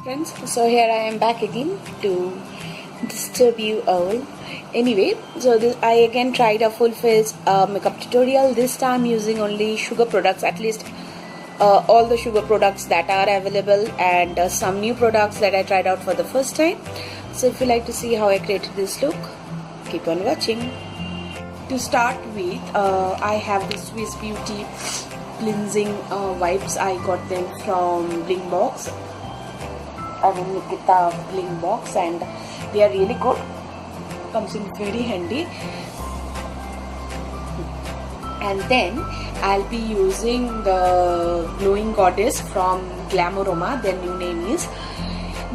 Friends, so here I am back again to disturb you all. Anyway, so I again tried a full face makeup tutorial, this time using only sugar products, at least all the sugar products that are available, and some new products that I tried out for the first time. So if you like to see how I created this look, keep on watching. To start with, I have the Swiss Beauty cleansing wipes. I got them from Blinkbox. I mean Nikita Blinkbox, and they are really good. Comes in very handy. And then I'll be using the Glowing Goddess from Glamorama. Their new name is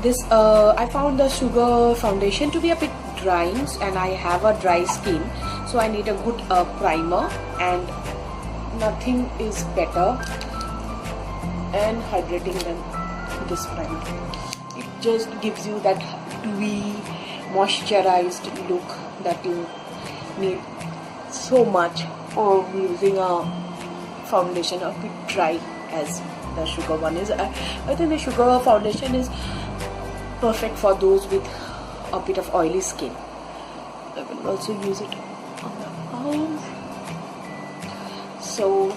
this. I found the sugar foundation to be a bit drying, and I have a dry skin, so I need a good primer, and nothing is better and hydrating than this primer. It just gives you that dewy, moisturized look that you need so much for using a foundation a bit dry as the sugar one is. I think the sugar foundation is perfect for those with a bit of oily skin. I will also use it on the arms. So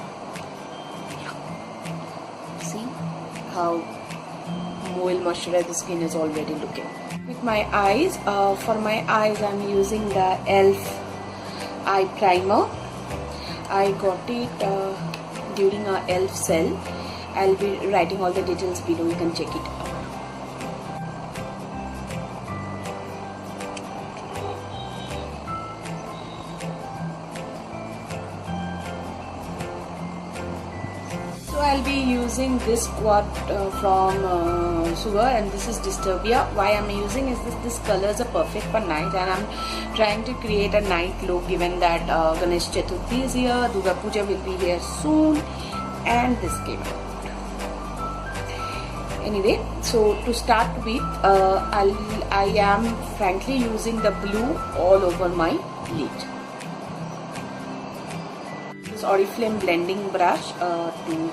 see how well moisturized the skin is already looking. With my eyes, for my eyes I'm using the e.l.f. eye primer. I got it during a e.l.f. sale. I'll be writing all the details below, you can check it out. So I'll be using this squad from Sugar, and this is Disturbia. Why I'm using is this colors are perfect for night, and I'm trying to create a night look given that Ganesh Chaturthi is here, Durga Puja will be here soon, and this came out. Anyway, so to start with, I am frankly using the blue all over my lid. This Oriflame blending brush to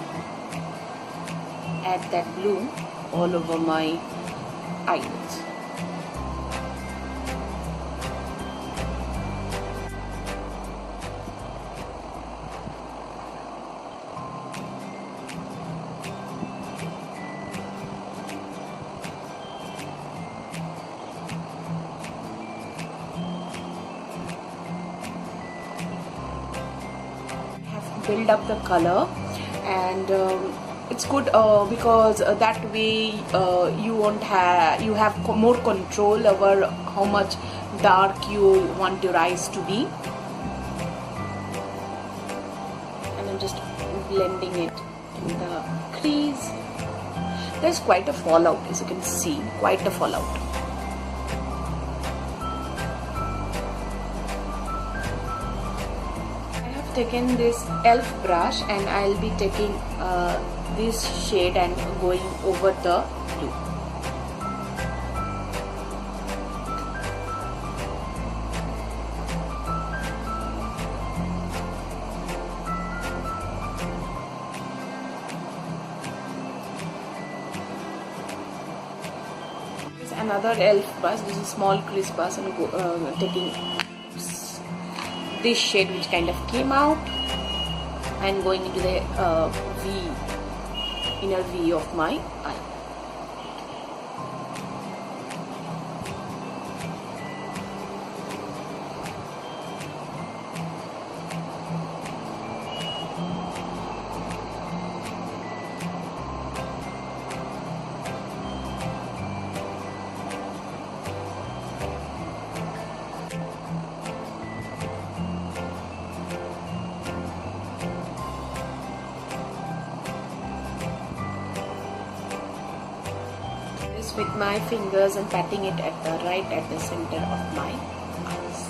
add that blue all over my eyelids. Build up the color, and it's good because that way you have more control over how much dark you want your eyes to be. And I'm just blending it in the crease. There's quite a fallout, as you can see, quite a fallout. Taken this e.l.f. brush, and I'll be taking this shade and going over the blue. This is another e.l.f. brush. This is a small crease brush, and taking this shade which kind of came out and going into the inner V of my eye. With my fingers and patting it at the center of my eyes.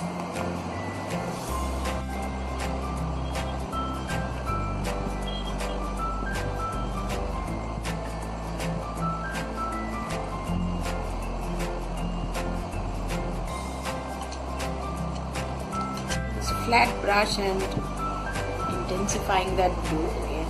This flat brush and intensifying that blue again.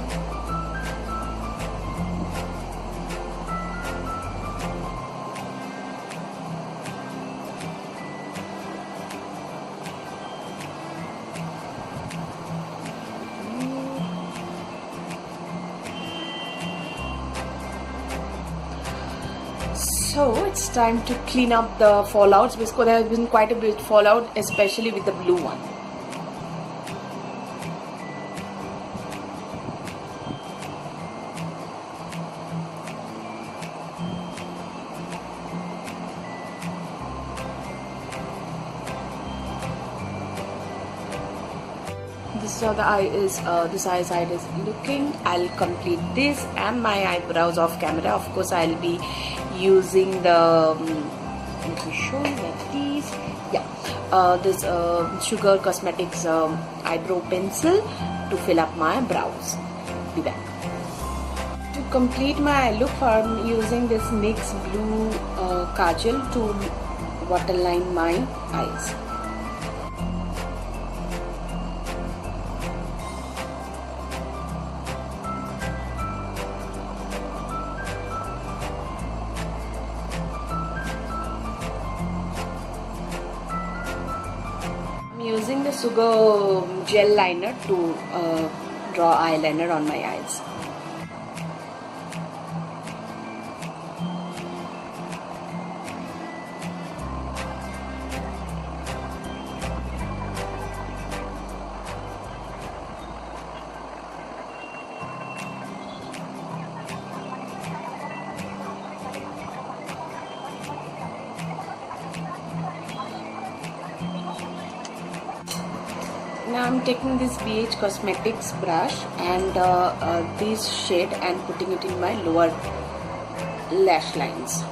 So it's time to clean up the fallouts because there has been quite a bit fallout, especially with the blue one. This is how the eye is. This eye side is looking. I'll complete this and my eyebrows off camera. Of course, I'll be using the. Let me show you that, please. Yeah, this Sugar Cosmetics eyebrow pencil to fill up my brows. Be back. To complete my look, I'm using this NYX blue kajal to waterline my eyes. Using the Sugar gel liner to draw eyeliner on my eyes. Now I'm taking this BH Cosmetics brush and this shade and putting it in my lower lash lines.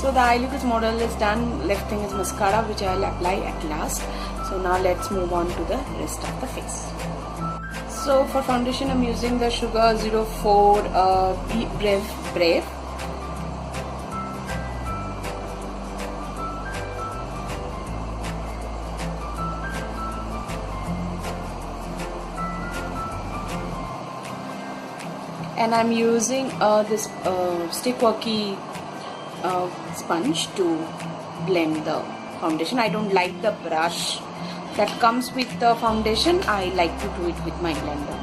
So the eye look is more or less done. Left thing is mascara, which I will apply at last. So now let's move on to the rest of the face. So for foundation, I'm using the Sugar 04 Brave. And I'm using this Stickworky sponge to blend the foundation. I don't like the brush that comes with the foundation. I like to do it with my blender.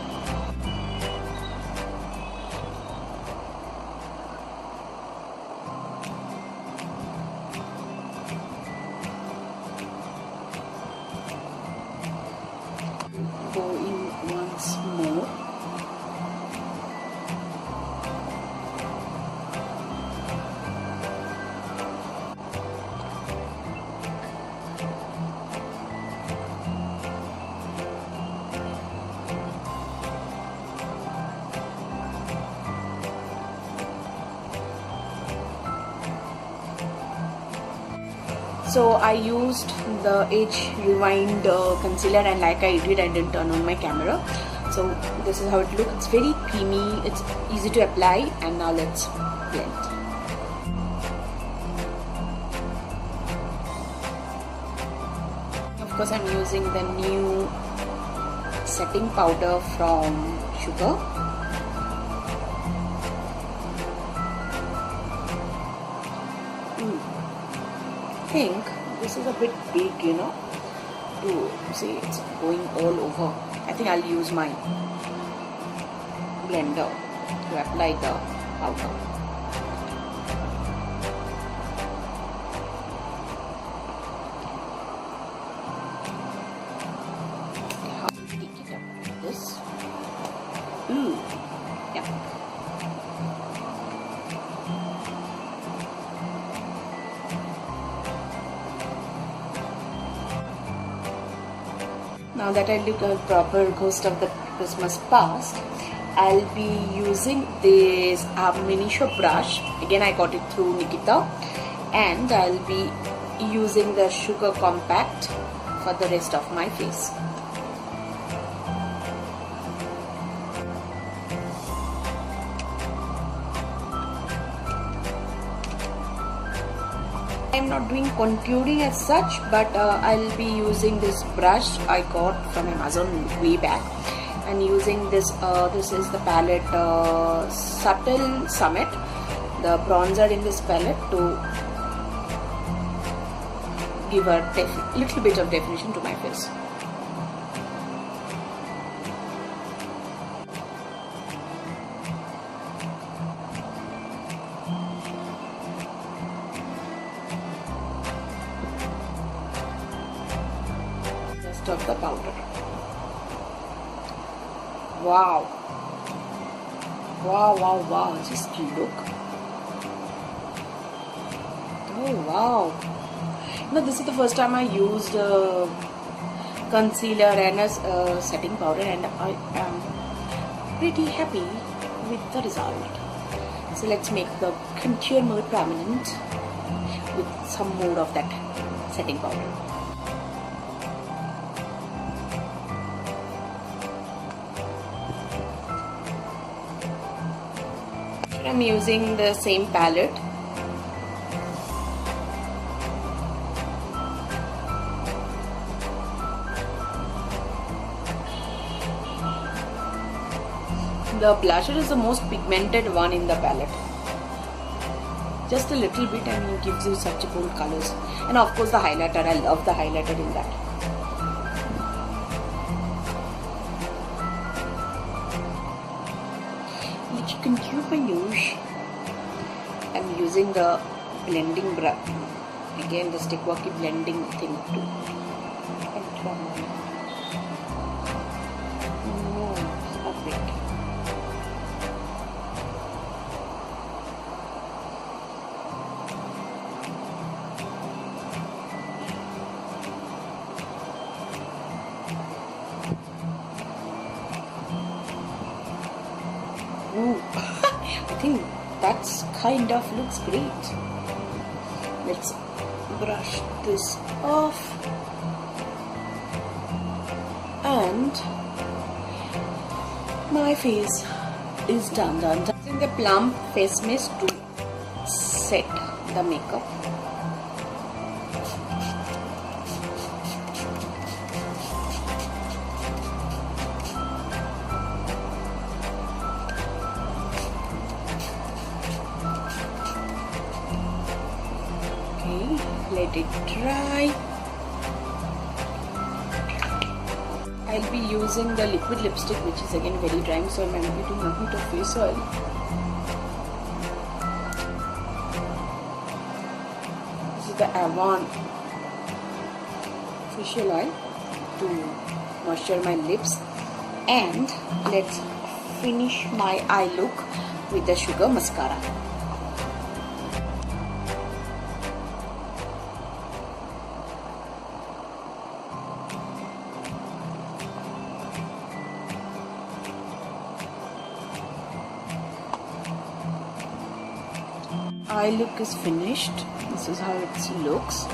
Go in once more. So I used the Age Rewind concealer, and like I did, I didn't turn on my camera. So this is how it looks. It's very creamy, it's easy to apply, and now let's blend. Of course, I'm using the new setting powder from Sugar. I think this is a bit big, you know, to see it's going all over. I think I'll use my blender to apply the powder. How to take it up like this. Yeah. Now that I look a proper ghost of the Christmas past, I'll be using this miniature brush. Again, I got it through Nikita, and I'll be using the Sugar Compact for the rest of my face. I'm not doing contouring as such, but I'll be using this brush I got from Amazon way back, and using this this is the palette Subtle Summit the bronzer in this palette to give a little bit of definition to my face. Rest of the powder. Wow. Wow, wow, wow. Just look. Oh, wow. No, this is the first time I used concealer and a setting powder, and I am pretty happy with the result. So let's make the contour more prominent with some more of that setting powder. I'm using the same palette. The blusher is the most pigmented one in the palette. Just a little bit and it gives you such bold colors. And of course the highlighter, I love the highlighter in that. You can cube my nose. I'm using the blending brush. Again the stick-walkie blending thing too. Ooh, I think that's kind of looks great. Let's brush this off and my face is done. Using the Plum face mist to set the makeup. Let it dry. I'll be using the liquid lipstick, which is again very drying, so I'm using a bit of face oil. This is the Avon facial oil to moisturize my lips, and let's finish my eye look with the Sugar mascara. Eye look is finished. This is how it looks.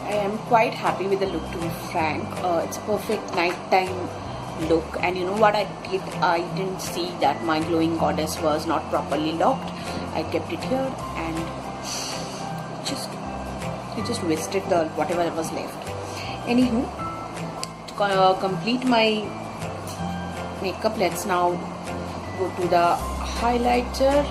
I am quite happy with the look, to be frank. It's a perfect nighttime look, and you know what I did? I didn't see that my glowing goddess was not properly locked. I kept it here and it just wasted the whatever was left. Anywho, to complete my makeup, let's now go to the highlighter.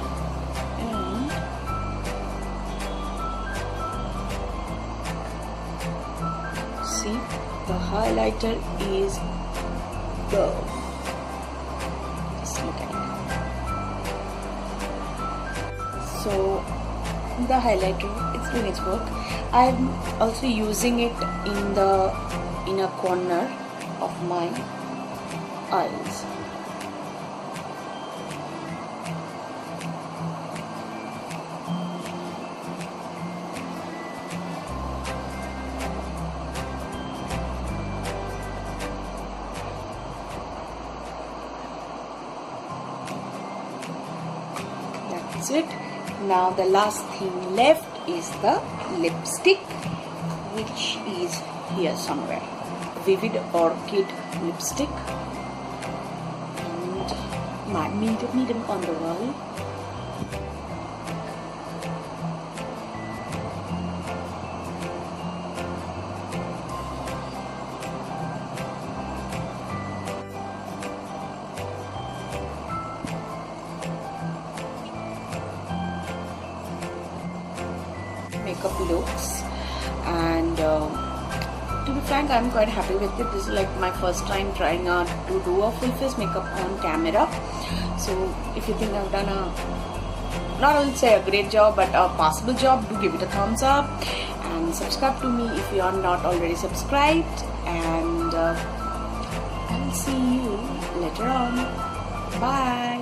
See, the highlighter is there. Just look at it. So the highlighter, it's doing its work. I'm also using it in the inner corner of my eyes. That's it. Now the last thing left is the lipstick, which is here somewhere. Vivid Orchid lipstick and medium on the wall. makeup looks, and to be frank, I'm quite happy with it. This is like my first time trying to do a full face makeup on camera. So if you think I've done not only say a great job but a passable job, do give it a thumbs up and subscribe to me if you are not already subscribed, and I'll see you later on. Bye.